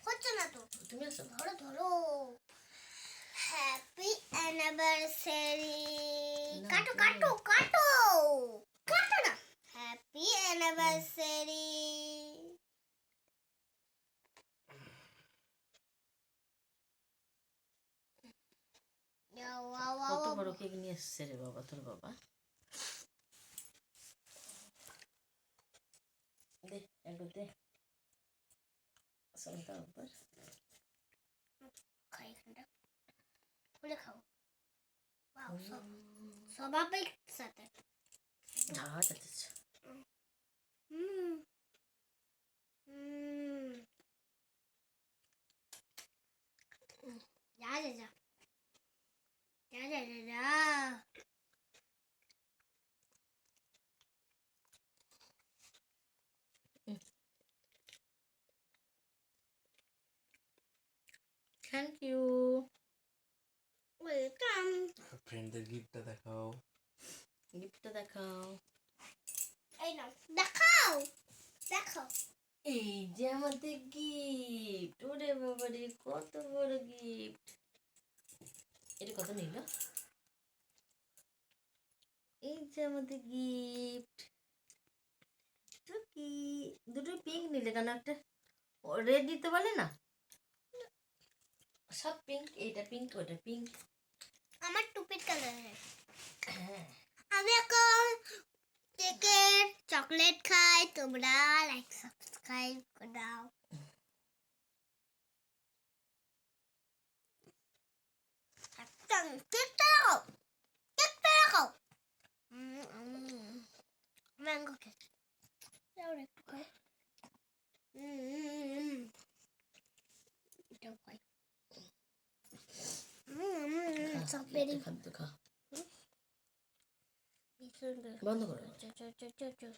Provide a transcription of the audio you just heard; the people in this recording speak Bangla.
হচ্ছে না তো। তুমি আসো। ধরো ধরো। Happy anniversary. কাটো কাটো কাটো কাটো না। Happy anniversary. কত বড় কেক নিয়ে এসছে রে বাবা তোর বাবা। দে একবার দে সন্তা একবার খাই এখানটা খুলে খাও। সবাই একসাথে। ঝাড় যাচ্ছে। হুম হুম যা যা যা যা যা যা যা। Thank you. ওয়েলকাম। ফ্রেন্ডদের গিফটটা দেখাও। গিফটটা দেখাও। এই নাও দেখাও দেখাও। এই যে আমাদের গিফট। ওরে বাবা রে কত বড় গিফট। এটা কত নিল? এই যে আমাদের গিফট। কি দুটো পিঙ্ক নিলে কেন? একটা রেড দিতে বলে না? সব পিঙ্ক। এইটা পিঙ্ক ওটা পিঙ্ক। আমার টুপির কালার হ্যাঁ আমি এখন কেকের চকলেট খাই। তোমরা লাইক সাবস্ক্রাইব করে দাও। কেকটা রাখো কেকটা রাখো। ম্যাঙ্গো কেক দাও একটু খাই। এটাও খাই। স্ট্রবেরি খাদ্য খা। ভীষণ বন্ধ করো। চল চল চল চল চল।